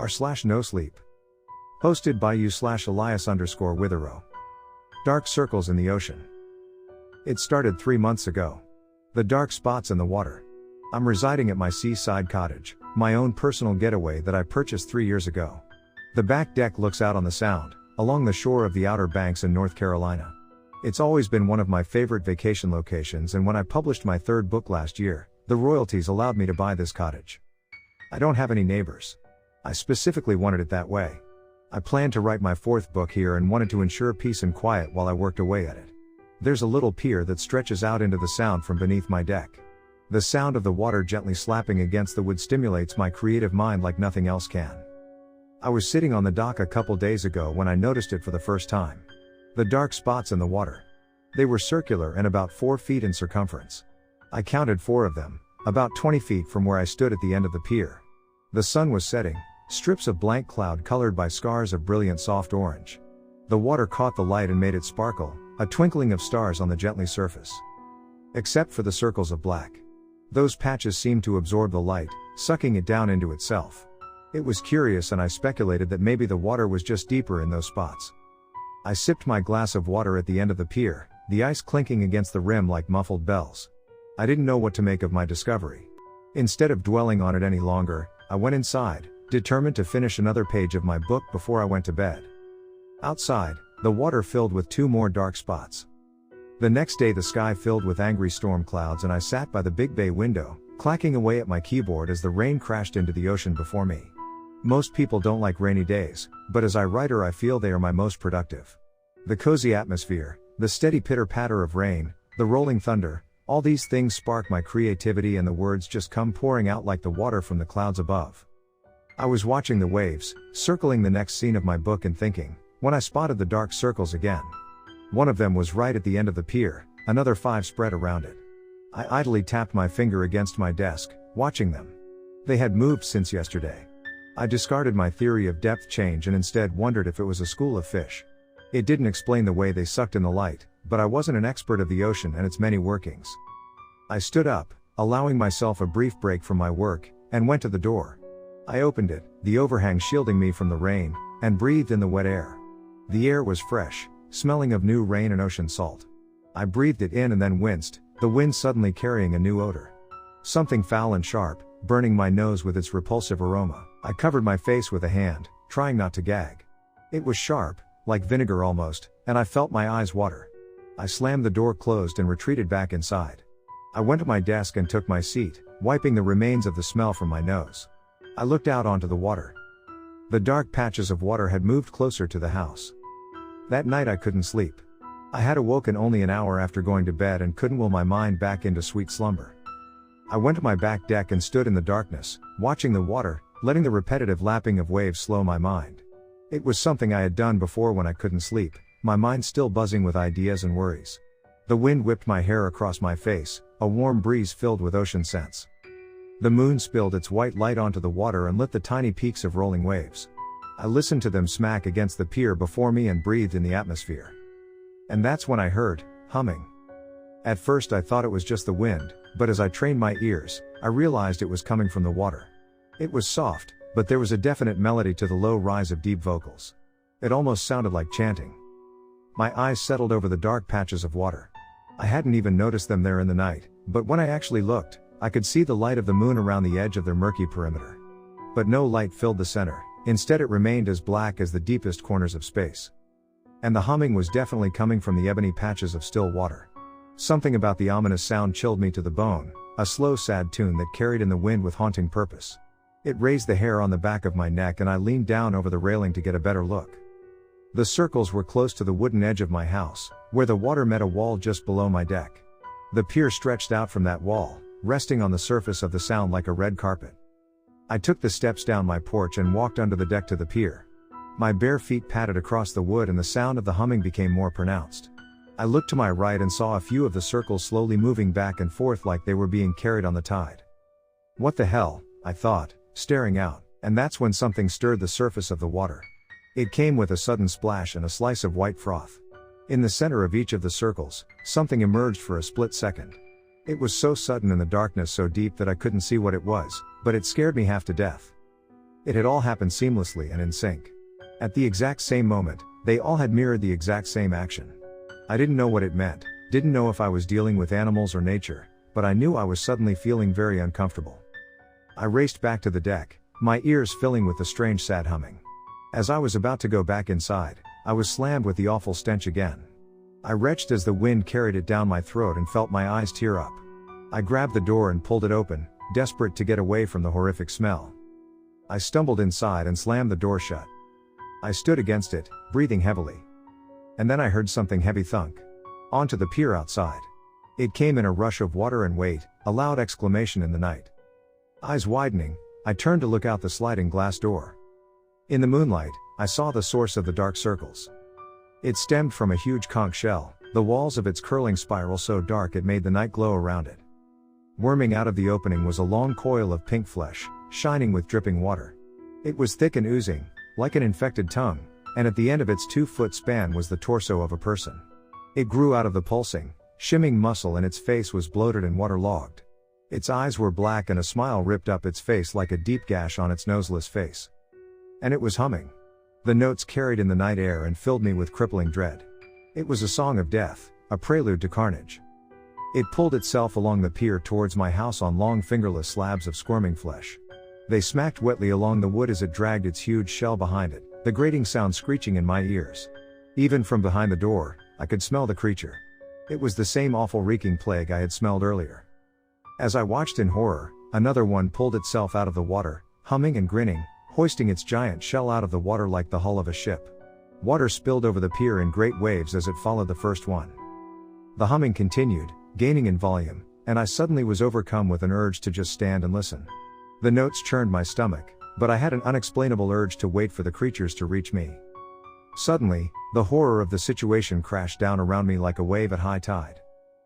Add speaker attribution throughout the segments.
Speaker 1: r/nosleep. Hosted by you/Elias_Withero. Dark circles in the ocean. It started 3 months ago. The dark spots in the water. I'm residing at my seaside cottage, my own personal getaway that I purchased 3 years ago. The back deck looks out on the Sound, along the shore of the Outer Banks in North Carolina. It's always been one of my favorite vacation locations, and when I published my 3rd book last year, the royalties allowed me to buy this cottage. I don't have any neighbors. I specifically wanted it that way. I planned to write my 4th book here and wanted to ensure peace and quiet while I worked away at it. There's a little pier that stretches out into the Sound from beneath my deck. The sound of the water gently slapping against the wood stimulates my creative mind like nothing else can. I was sitting on the dock a couple days ago when I noticed it for the first time. The dark spots in the water. They were circular and about 4 feet in circumference. I counted 4 of them, about 20 feet from where I stood at the end of the pier. The sun was setting, strips of blank cloud colored by scars of brilliant soft orange. The water caught the light and made it sparkle, a twinkling of stars on the gently surface. Except for the circles of black. Those patches seemed to absorb the light, sucking it down into itself. It was curious, and I speculated that maybe the water was just deeper in those spots. I sipped my glass of water at the end of the pier, the ice clinking against the rim like muffled bells. I didn't know what to make of my discovery. Instead of dwelling on it any longer, I went inside, determined to finish another page of my book before I went to bed. Outside, the water filled with 2 more dark spots. The next day the sky filled with angry storm clouds, and I sat by the big bay window, clacking away at my keyboard as the rain crashed into the ocean before me. Most people don't like rainy days, but as a writer I feel they are my most productive. The cozy atmosphere, the steady pitter-patter of rain, the rolling thunder, all these things spark my creativity, and the words just come pouring out like the water from the clouds above. I was watching the waves, circling the next scene of my book and thinking, when I spotted the dark circles again. One of them was right at the end of the pier, another 5 spread around it. I idly tapped my finger against my desk, watching them. They had moved since yesterday. I discarded my theory of depth change and instead wondered if it was a school of fish. It didn't explain the way they sucked in the light, but I wasn't an expert of the ocean and its many workings. I stood up, allowing myself a brief break from my work, and went to the door. I opened it, the overhang shielding me from the rain, and breathed in the wet air. The air was fresh, smelling of new rain and ocean salt. I breathed it in and then winced, the wind suddenly carrying a new odor. Something foul and sharp, burning my nose with its repulsive aroma. I covered my face with a hand, trying not to gag. It was sharp, like vinegar almost, and I felt my eyes water. I slammed the door closed and retreated back inside. I went to my desk and took my seat, wiping the remains of the smell from my nose. I looked out onto the water. The dark patches of water had moved closer to the house. That night I couldn't sleep. I had awoken only an hour after going to bed and couldn't will my mind back into sweet slumber. I went to my back deck and stood in the darkness, watching the water, letting the repetitive lapping of waves slow my mind. It was something I had done before when I couldn't sleep, my mind still buzzing with ideas and worries. The wind whipped my hair across my face, a warm breeze filled with ocean scents. The moon spilled its white light onto the water and lit the tiny peaks of rolling waves. I listened to them smack against the pier before me and breathed in the atmosphere. And that's when I heard humming. At first I thought it was just the wind, but as I trained my ears, I realized it was coming from the water. It was soft, but there was a definite melody to the low rise of deep vocals. It almost sounded like chanting. My eyes settled over the dark patches of water. I hadn't even noticed them there in the night, but when I actually looked, I could see the light of the moon around the edge of their murky perimeter. But no light filled the center, instead it remained as black as the deepest corners of space. And the humming was definitely coming from the ebony patches of still water. Something about the ominous sound chilled me to the bone, a slow sad tune that carried in the wind with haunting purpose. It raised the hair on the back of my neck and I leaned down over the railing to get a better look. The circles were close to the wooden edge of my house, where the water met a wall just below my deck. The pier stretched out from that wall, resting on the surface of the Sound like a red carpet. I took the steps down my porch and walked under the deck to the pier. My bare feet patted across the wood and the sound of the humming became more pronounced. I looked to my right and saw a few of the circles slowly moving back and forth like they were being carried on the tide. What the hell, I thought, staring out, and that's when something stirred the surface of the water. It came with a sudden splash and a slice of white froth. In the center of each of the circles, something emerged for a split second. It was so sudden and the darkness so deep that I couldn't see what it was, but it scared me half to death. It had all happened seamlessly and in sync. At the exact same moment, they all had mirrored the exact same action. I didn't know what it meant, didn't know if I was dealing with animals or nature, but I knew I was suddenly feeling very uncomfortable. I raced back to the deck, my ears filling with the strange sad humming. As I was about to go back inside, I was slammed with the awful stench again. I retched as the wind carried it down my throat and felt my eyes tear up. I grabbed the door and pulled it open, desperate to get away from the horrific smell. I stumbled inside and slammed the door shut. I stood against it, breathing heavily. And then I heard something heavy thunk. Onto the pier outside. It came in a rush of water and weight, a loud exclamation in the night. Eyes widening, I turned to look out the sliding glass door. In the moonlight, I saw the source of the dark circles. It stemmed from a huge conch shell, the walls of its curling spiral so dark it made the night glow around it. Worming out of the opening was a long coil of pink flesh, shining with dripping water. It was thick and oozing, like an infected tongue, and at the end of its 2-foot span was the torso of a person. It grew out of the pulsing, shimming muscle and its face was bloated and waterlogged. Its eyes were black and a smile ripped up its face like a deep gash on its noseless face. And it was humming. The notes carried in the night air and filled me with crippling dread. It was a song of death, a prelude to carnage. It pulled itself along the pier towards my house on long fingerless slabs of squirming flesh. They smacked wetly along the wood as it dragged its huge shell behind it, the grating sound screeching in my ears. Even from behind the door, I could smell the creature. It was the same awful reeking plague I had smelled earlier. As I watched in horror, another one pulled itself out of the water, humming and grinning, hoisting its giant shell out of the water like the hull of a ship. Water spilled over the pier in great waves as it followed the first one. The humming continued, gaining in volume, and I suddenly was overcome with an urge to just stand and listen. The notes churned my stomach, but I had an unexplainable urge to wait for the creatures to reach me. Suddenly, the horror of the situation crashed down around me like a wave at high tide.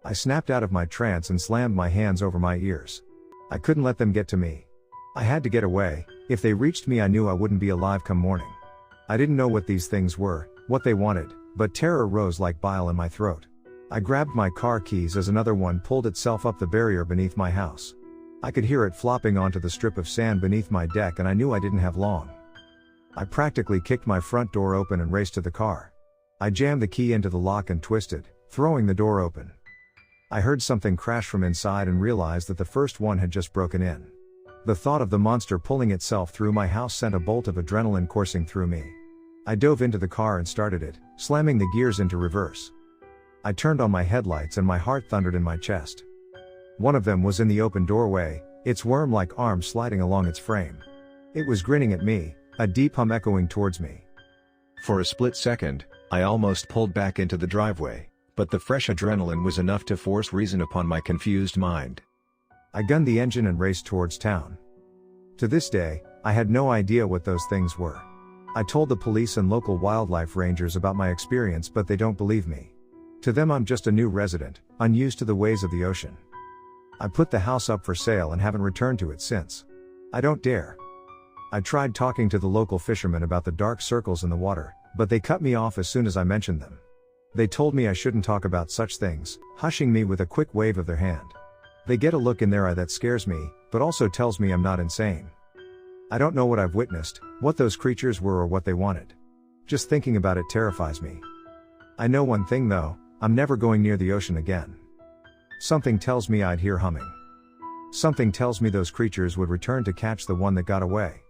Speaker 1: I snapped out of my trance and slammed my hands over my ears. I couldn't let them get to me. I had to get away. If they reached me, I knew I wouldn't be alive come morning. I didn't know what these things were, what they wanted, but terror rose like bile in my throat. I grabbed my car keys as another one pulled itself up the barrier beneath my house. I could hear it flopping onto the strip of sand beneath my deck and I knew I didn't have long. I practically kicked my front door open and raced to the car. I jammed the key into the lock and twisted, throwing the door open. I heard something crash from inside and realized that the first one had just broken in. The thought of the monster pulling itself through my house sent a bolt of adrenaline coursing through me. I dove into the car and started it, slamming the gears into reverse. I turned on my headlights and my heart thundered in my chest. One of them was in the open doorway, its worm-like arm sliding along its frame. It was grinning at me, a deep hum echoing towards me. For a split second, I almost pulled back into the driveway, but the fresh adrenaline was enough to force reason upon my confused mind. I gunned the engine and raced towards town. To this day, I had no idea what those things were. I told the police and local wildlife rangers about my experience, but they don't believe me. To them, I'm just a new resident, unused to the ways of the ocean. I put the house up for sale and haven't returned to it since. I don't dare. I tried talking to the local fishermen about the dark circles in the water, but they cut me off as soon as I mentioned them. They told me I shouldn't talk about such things, hushing me with a quick wave of their hand. They get a look in their eye that scares me, but also tells me I'm not insane. I don't know what I've witnessed, what those creatures were or what they wanted. Just thinking about it terrifies me. I know one thing though, I'm never going near the ocean again. Something tells me I'd hear humming. Something tells me those creatures would return to catch the one that got away.